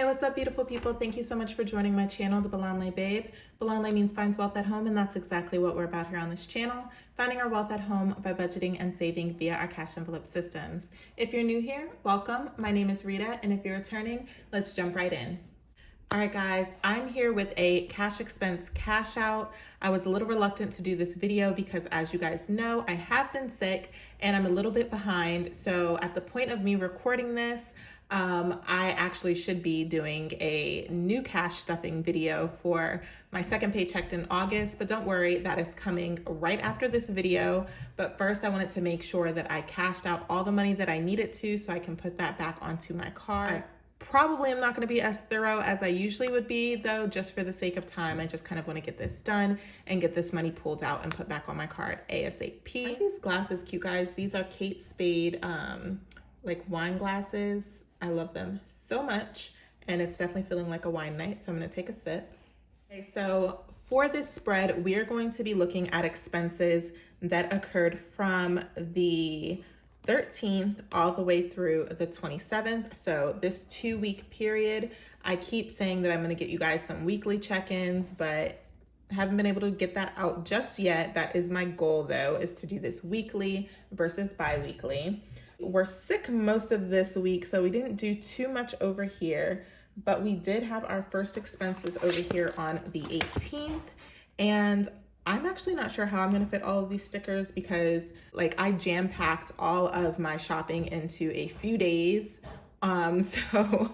Hey, what's up, beautiful people? Thank you so much for joining my channel, The Balanle Babe. Balanle means finds wealth at home, and that's exactly what we're about here on this channel, finding our wealth at home by budgeting and saving via our cash envelope systems. If you're new here, welcome. My name is Rita, and if you're returning, let's jump right in. All right, guys, I'm here with a cash expense cash out. I was a little reluctant to do this video because, as you guys know, I have been sick and I'm a little bit behind. So at the point of me recording this, I actually should be doing a new cash stuffing video for my second paycheck in August, but don't worry, that is coming right after this video. But first, I wanted to make sure that I cashed out all the money that I needed to so I can put that back onto my card. Probably I'm not going to be as thorough as I usually would be, though, just for the sake of time. I just kind of want to get this done and get this money pulled out and put back on my card ASAP. I like these glasses, cute guys. These are Kate Spade like wine glasses. I love them so much, and it's definitely feeling like a wine night, so I'm going to take a sip. Okay, so for this spread, we are going to be looking at expenses that occurred from the 13th all the way through the 27th. So this 2-week period, I keep saying that I'm going to get you guys some weekly check-ins, but haven't been able to get that out just yet. That is my goal, though, is to do this weekly versus bi-weekly. We're sick most of this week, so we didn't do too much over here, but we did have our first expenses over here on the 18th, and I'm actually not sure how I'm going to fit all of these stickers because I jam-packed all of my shopping into a few days. So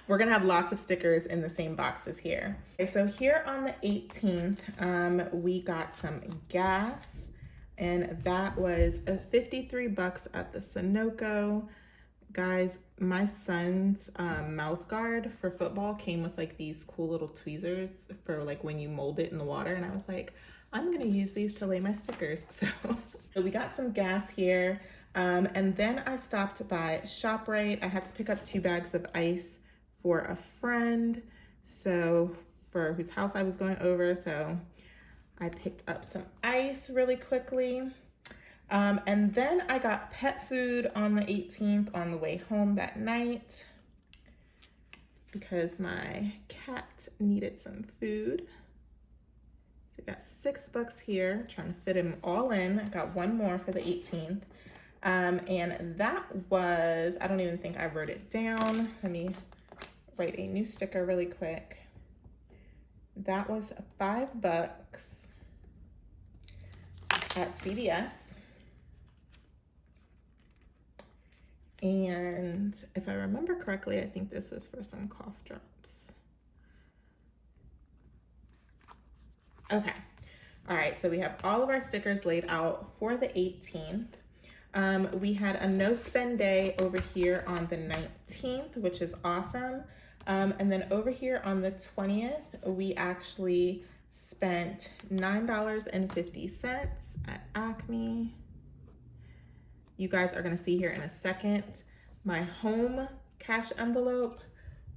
we're going to have lots of stickers in the same boxes here. Okay, so here on the 18th, we got some gas, and that was $53 at the Sunoco. Guys, my son's mouth guard for football came with these cool little tweezers for when you mold it in the water, and I was like, I'm gonna use these to lay my stickers. So we got some gas here. And then I stopped by ShopRite. I had to pick up 2 bags of ice for a friend, so for whose house I was going over. So I picked up some ice really quickly. And then I got pet food on the 18th on the way home that night because my cat needed some food. So I got $6 here, trying to fit them all in. I got one more for the 18th. And that was, I don't even think I wrote it down. Let me write a new sticker really quick. That was $5 at CVS. And if I remember correctly, I think this was for some cough drops. Okay, all right, so we have all of our stickers laid out for the 18th. We had a no spend day over here on the 19th, which is awesome. And then over here on the 20th, we actually spent $9.50 at Acme. You guys are gonna see here in a second my home cash envelope.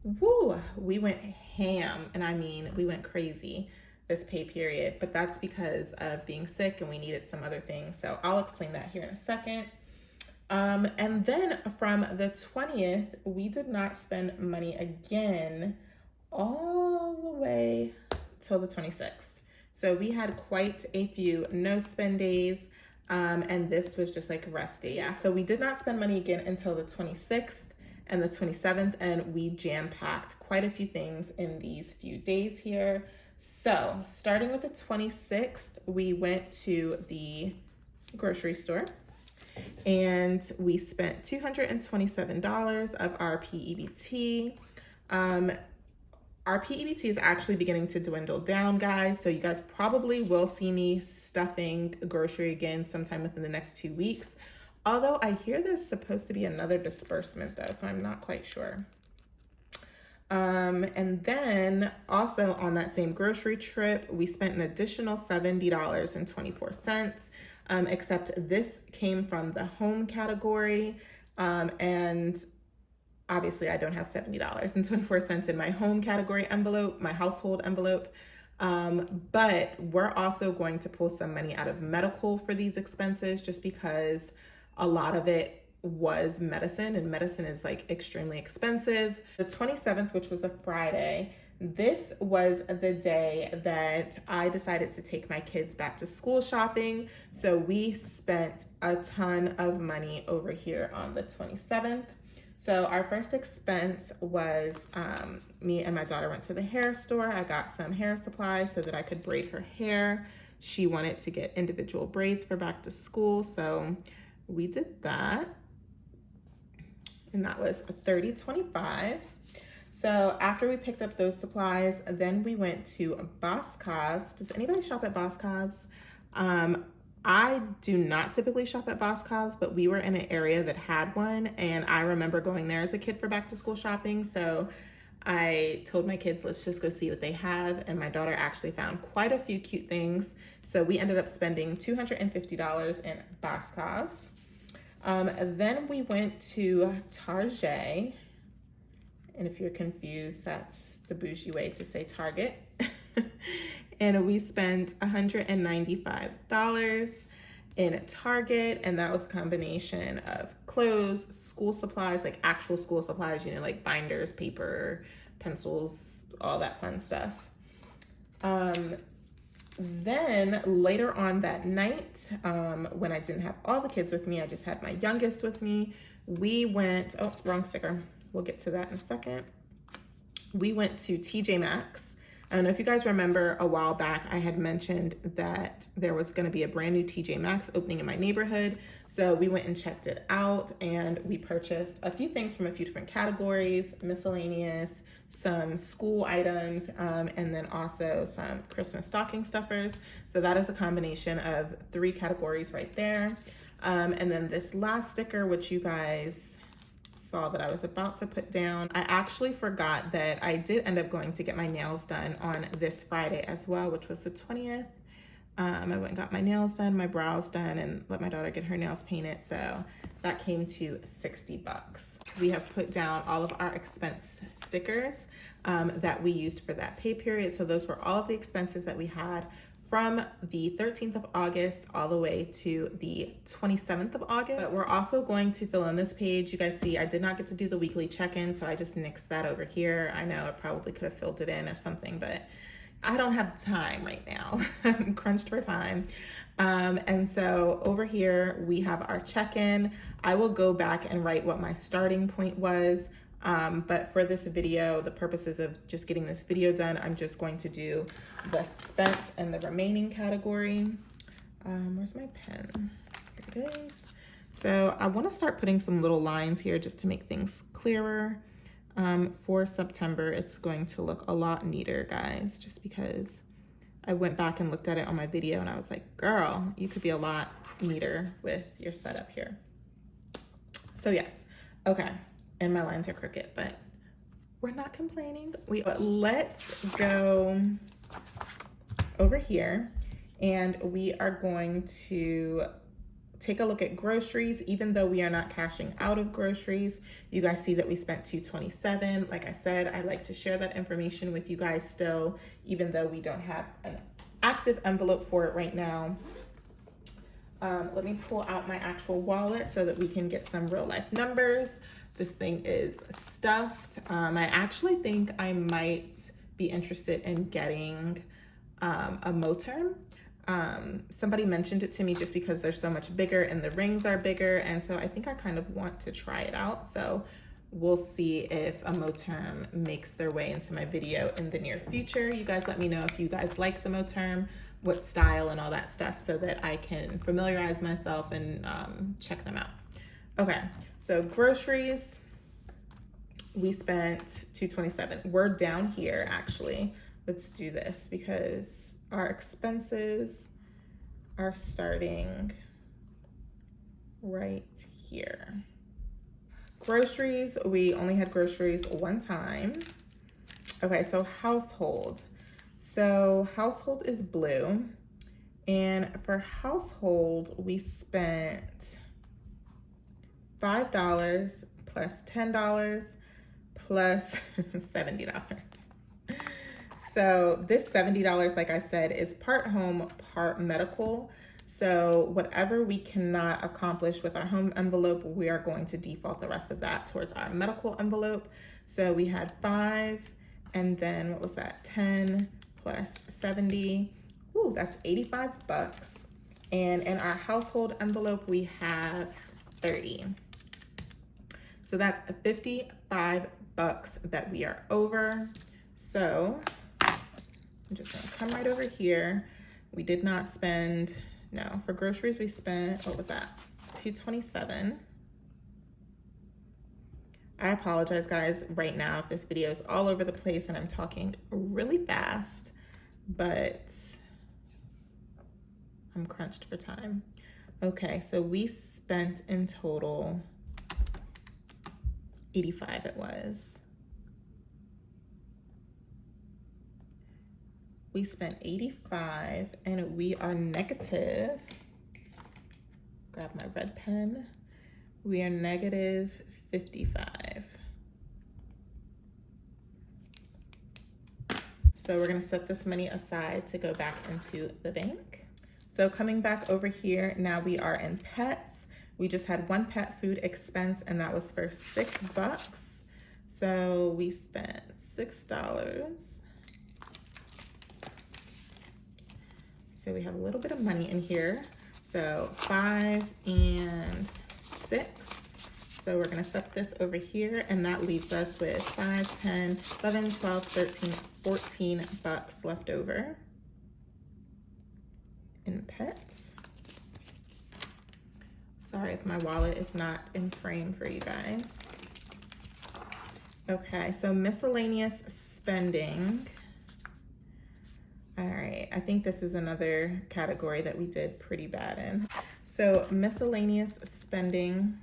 Woo, we went ham, and I mean, we went crazy this pay period, but that's because of being sick and we needed some other things. So I'll explain that here in a second. And then from the 20th, we did not spend money again all the way till the 26th. So we had quite a few no spend days. And this was just rest day. Yeah. So we did not spend money again until the 26th and the 27th, and we jam-packed quite a few things in these few days here. So starting with the 26th, we went to the grocery store and we spent $227 of our PEBT. Our PEBT is actually beginning to dwindle down, guys. So you guys probably will see me stuffing grocery again sometime within the next 2 weeks. Although I hear there's supposed to be another disbursement though, so I'm not quite sure. And then also on that same grocery trip, we spent an additional $70.24, except this came from the home category. And obviously I don't have $70.24 in my home category envelope, my household envelope. But we're also going to pull some money out of medical for these expenses just because a lot of it was medicine, and medicine is like extremely expensive. The 27th, which was a Friday, this was the day that I decided to take my kids back to school shopping. So we spent a ton of money over here on the 27th. So our first expense was me and my daughter went to the hair store. I got some hair supplies so that I could braid her hair. She wanted to get individual braids for back to school, so we did that. And that was $30.25. So after we picked up those supplies, then we went to Boscov's. Does anybody shop at Boscov's? I do not typically shop at Boscov's, but we were in an area that had one, and I remember going there as a kid for back to school shopping. So I told my kids, let's just go see what they have, and my daughter actually found quite a few cute things. So we ended up spending $250 in Boscov's. Then we went to Target, and if you're confused, that's the bougie way to say Target. And we spent $195 in Target, and that was a combination of clothes, school supplies, like actual school supplies, you know, like binders, paper, pencils, all that fun stuff. Then later on that night, when I didn't have all the kids with me, I just had my youngest with me, we went, oh, wrong sticker. We'll get to that in a second. We went to TJ Maxx. I don't know if you guys remember, a while back I had mentioned that there was going to be a brand new TJ Maxx opening in my neighborhood. So we went and checked it out, and we purchased a few things from a few different categories, miscellaneous, some school items, and then also some Christmas stocking stuffers. So that is a combination of 3 categories right there. And then this last sticker, which you guys saw that I was about to put down, I actually forgot that I did end up going to get my nails done on this Friday as well, which was the 20th. I went and got my nails done, my brows done, and let my daughter get her nails painted. So that came to $60. We have put down all of our expense stickers that we used for that pay period. So those were all of the expenses that we had from the 13th of August all the way to the 27th of August. But we're also going to fill in this page. You guys see, I did not get to do the weekly check-in, so I just nixed that over here. I know I probably could have filled it in or something, but I don't have time right now. I'm crunched for time. And so over here, we have our check-in. I will go back and write what my starting point was. But for this video, the purposes of just getting this video done, I'm just going to do the spent and the remaining category. Where's my pen? Here it is. So I want to start putting some little lines here just to make things clearer. For September, it's going to look a lot neater, guys, just because I went back and looked at it on my video and I was like, girl, you could be a lot neater with your setup here. So yes, okay. And my lines are crooked, but we're not complaining. Let's go over here, and we are going to take a look at groceries. Even though we are not cashing out of groceries, you guys see that we spent $227. Like I said, I like to share that information with you guys still, even though we don't have an active envelope for it right now. Let me pull out my actual wallet so that we can get some real life numbers. This thing is stuffed. I actually think I might be interested in getting a Moterm. Somebody mentioned it to me just because they're so much bigger and the rings are bigger, and so I think I kind of want to try it out. So we'll see if a Moterm makes their way into my video in the near future. You guys let me know if you guys like the Moterm, what style and all that stuff, so that I can familiarize myself and check them out. Okay, so groceries, we spent $227. We're down here actually. Let's do this because our expenses are starting right here. Groceries, we only had groceries one time. Okay, so household. So household is blue. And for household, we spent $5 plus $10 plus $70. So this $70, like I said, is part home, part medical. So whatever we cannot accomplish with our home envelope, we are going to default the rest of that towards our medical envelope. So we had 5, and then what was that? 10 plus 70. Ooh, that's 85 bucks. And in our household envelope, we have 30. So that's 55 bucks that we are over. So I'm just gonna come right over here. We did not spend, no, for groceries we spent, what was that? $227. I apologize guys right now if this video is all over the place and I'm talking really fast, but I'm crunched for time. Okay, so we spent in total 85 it was. We spent 85 and we are negative, grab my red pen, we are negative 55. So we're gonna set this money aside to go back into the bank. So coming back over here, now we are in pets. We just had one pet food expense and that was for $6. So we spent $6. So we have a little bit of money in here. So 5 and 6. So we're gonna set this over here and that leaves us with 5, 10, 11, 12, 13, 14 bucks left over in pets. Sorry if my wallet is not in frame for you guys. Okay, so miscellaneous spending. All right, I think this is another category that we did pretty bad in. So miscellaneous spending,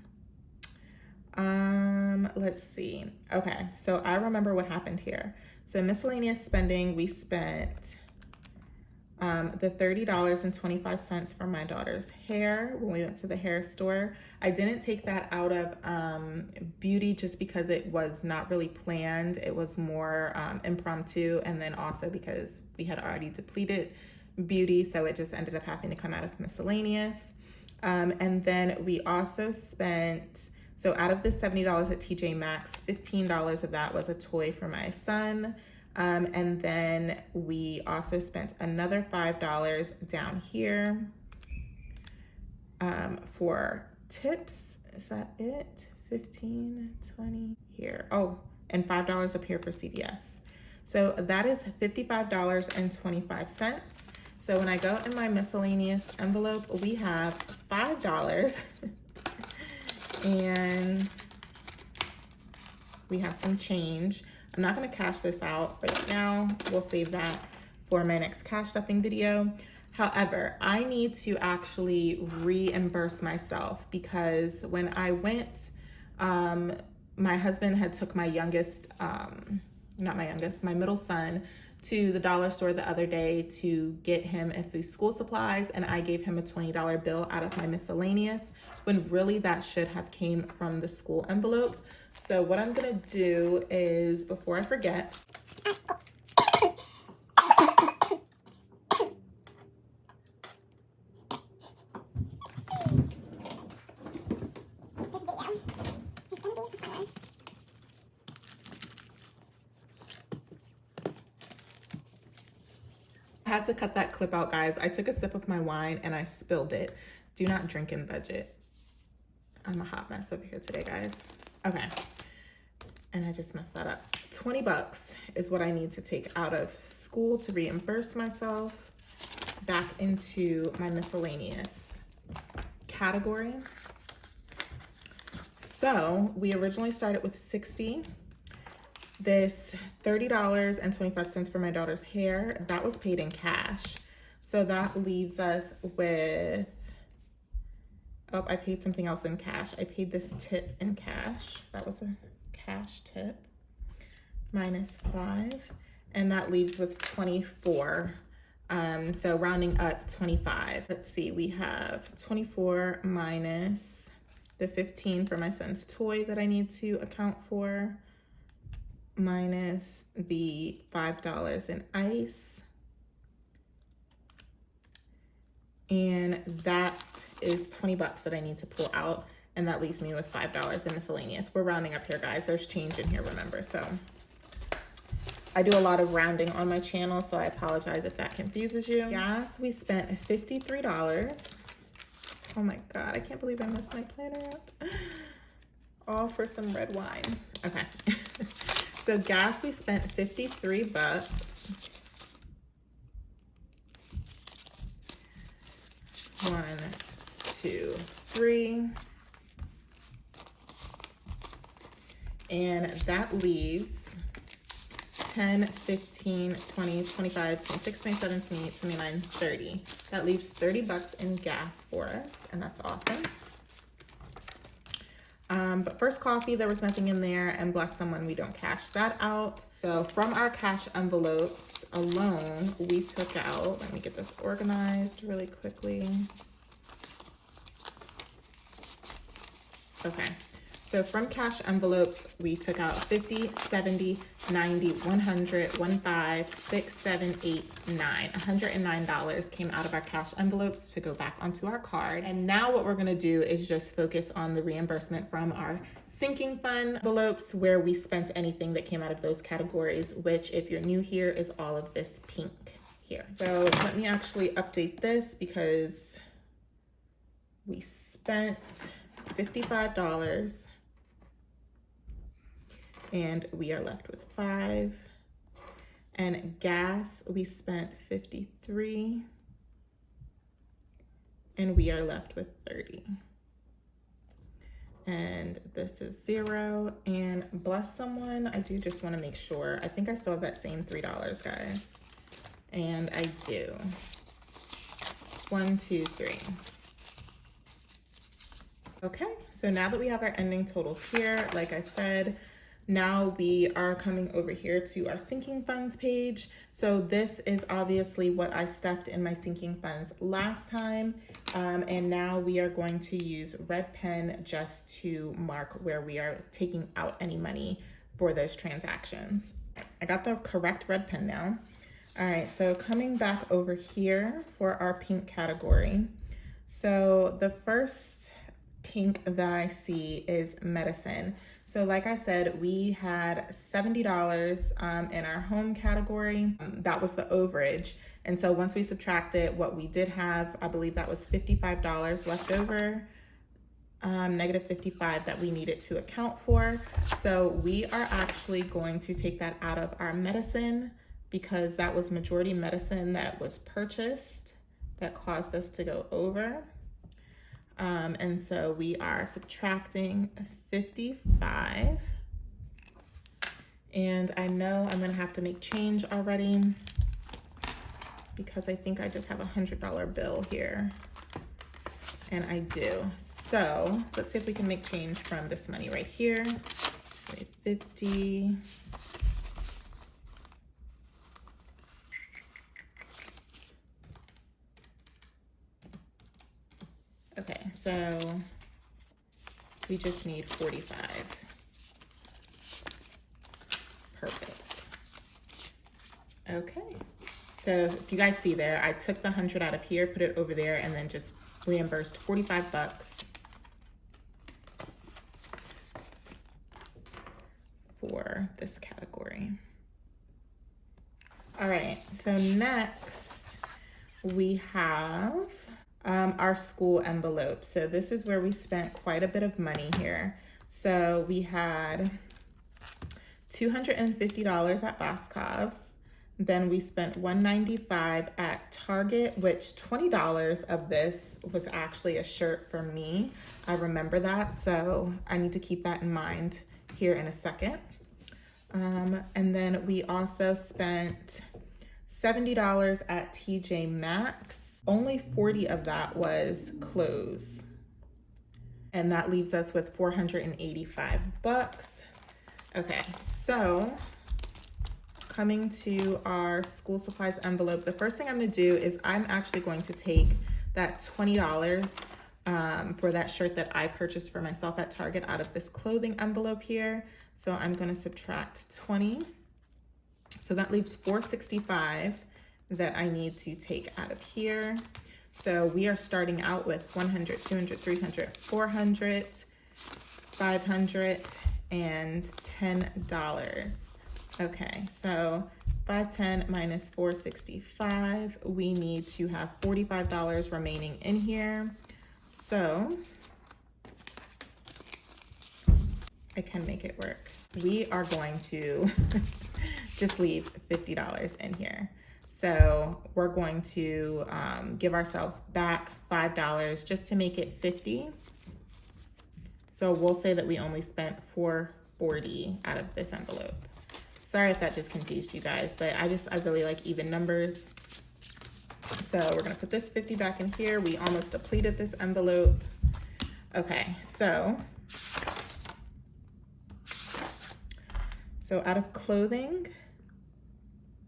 let's see. Okay, so I remember what happened here. So miscellaneous spending, we spent the $30.25 for my daughter's hair when we went to the hair store. I didn't take that out of beauty just because it was not really planned. It was more impromptu, and then also because we had already depleted beauty, so it just ended up having to come out of miscellaneous. And then we also spent, so out of the $70 at TJ Maxx, $15 of that was a toy for my son. And then we also spent another $5 down here for tips. Is that it? 15, 20 here. Oh, and $5 up here for CVS. So that is $55.25. So when I go in my miscellaneous envelope, we have $5 and we have some change. I'm not gonna cash this out right now. We'll save that for my next cash stuffing video. However, I need to actually reimburse myself because when I went, my husband had took my youngest, my middle son to the dollar store the other day to get him a few school supplies, and I gave him a $20 bill out of my miscellaneous, when really that should have came from the school envelope. So what I'm gonna do is, before I forget, I had to cut that clip out, guys. I took a sip of my wine and I spilled it. Do not drink in budget. I'm a hot mess over here today, guys. Okay, and I just messed that up. 20 bucks is what I need to take out of school to reimburse myself back into my miscellaneous category. So we originally started with 60. This $30.25 for my daughter's hair, that was paid in cash. So that leaves us with, oh, I paid something else in cash. I paid this tip in cash. That was a cash tip. Minus 5. And that leaves with 24. So rounding up 25. Let's see, we have 24 minus the 15 for my son's toy that I need to account for, minus the $5 in ice, and that is 20 bucks that I need to pull out, and that leaves me with $5 in miscellaneous. We're rounding up here, guys. There's change in here, remember, so I do a lot of rounding on my channel, so I apologize if that confuses you. Gas, we spent $53. Oh my God, I can't believe I messed my planner up. All for some red wine. Okay. So gas, we spent 53 bucks. 1, 2, 3. And that leaves 10, 15, 20, 25, 26, 27, 28, 29, 30. That leaves 30 bucks in gas for us, and that's awesome. But first coffee, there was nothing in there, and bless someone, we don't cash that out. So from our cash envelopes alone, we took out, let me get this organized really quickly. Okay. So from cash envelopes, we took out 50, 70, 90, 100, 15, 6, 7, 8, 9. $109 came out of our cash envelopes to go back onto our card. And now what we're gonna do is just focus on the reimbursement from our sinking fund envelopes, where we spent anything that came out of those categories, which if you're new here is all of this pink here. So let me actually update this because we spent $55. And we are left with 5. And gas, we spent 53. And we are left with 30. And this is 0. And bless someone, I do just want to make sure. I think I still have that same $3, guys. And I do. 1, 2, 3. Okay, so now that we have our ending totals here, like I said, now we are coming over here to our sinking funds page. So this is obviously what I stuffed in my sinking funds last time. And now we are going to use red pen just to mark where we are taking out any money for those transactions. I got the correct red pen now. All right, so coming back over here for our pink category. So the first pink that I see is medicine. So like I said, we had $70 in our home category. That was the overage. And so once we subtracted what we did have, I believe that was $55 left over, negative 55 that we needed to account for. So we are actually going to take that out of our medicine because that was majority medicine that was purchased that caused us to go over. And so we are subtracting 55. And I know I'm gonna have to make change already because I think I just have a $100 bill here. And I do. So let's see if we can make change from this money right here. 50. Okay, so we just need 45. Perfect. Okay, so if you guys see there, I took the 100 out of here, put it over there, and then just reimbursed 45 bucks for this category. All right, so next we have our school envelope. So this is where we spent quite a bit of money here. So we had $250 at Boscov's. Then we spent $195 at Target, which $20 of this was actually a shirt for me. I remember that, so I need to keep that in mind here in a second. And then we also spent $70 at TJ Maxx. Only 40 of that was clothes. And that leaves us with 485 bucks. Okay, so coming to our school supplies envelope, the first thing I'm gonna do is I'm actually going to take that $20 for that shirt that I purchased for myself at Target out of this clothing envelope here. So I'm gonna subtract 20. So that leaves 465 that I need to take out of here. So we are starting out with 100, 200, 300, 400, 500, and $10. Okay, so 510 minus 465, we need to have $45 remaining in here. So I can make it work. We are going to just leave $50 in here. So we're going to give ourselves back $5 just to make it 50. So we'll say that we only spent $440 out of this envelope. Sorry if that just confused you guys, but I really like even numbers. So we're gonna put this 50 back in here. We almost depleted this envelope. Okay, so out of clothing,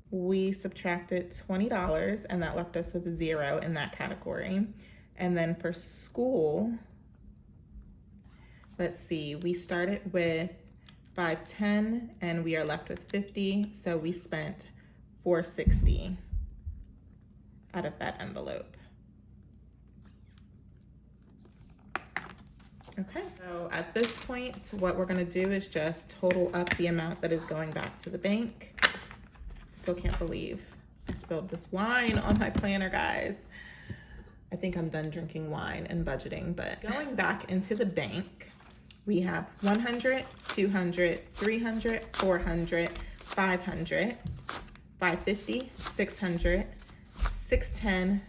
we subtracted $20 and that left us with 0 in that category. And then for school, let's see, we started with 510 and we are left with 50. So we spent $460 out of that envelope. Okay, so at this point, what we're gonna do is just total up the amount that is going back to the bank. Still can't believe I spilled this wine on my planner, guys. I think I'm done drinking wine and budgeting, but going back into the bank, we have 100, 200, 300, 400, 500, 550, 600, 610,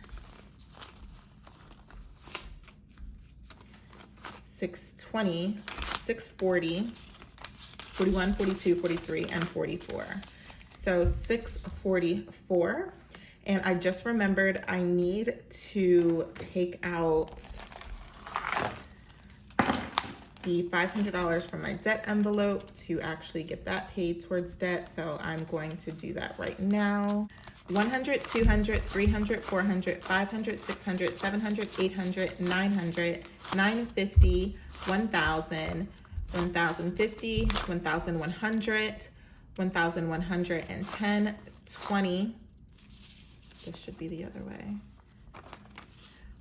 620, 640, 41, 42, 43, and 44. So 644. And I just remembered I need to take out the $500 from my debt envelope to actually get that paid towards debt. So I'm going to do that right now. 100, 200, 300, 400, 500, 600, 700, 800, 900, 950, 1,000, 1,050, 1,100, 1,110, 20. This should be the other way.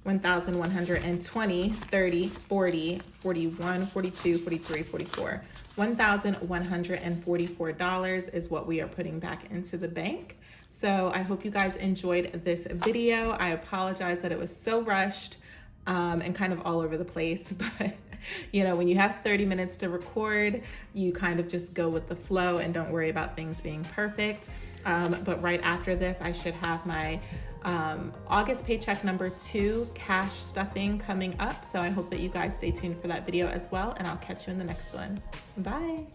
1,120, 30, 40, 41, 42, 43, 44. $1,144 is what we are putting back into the bank. So I hope you guys enjoyed this video. I apologize that it was so rushed and kind of all over the place, but you know, when you have 30 minutes to record, you kind of just go with the flow and don't worry about things being perfect. But right after this, I should have my August paycheck number 2 cash stuffing coming up. So I hope that you guys stay tuned for that video as well, and I'll catch you in the next one. Bye.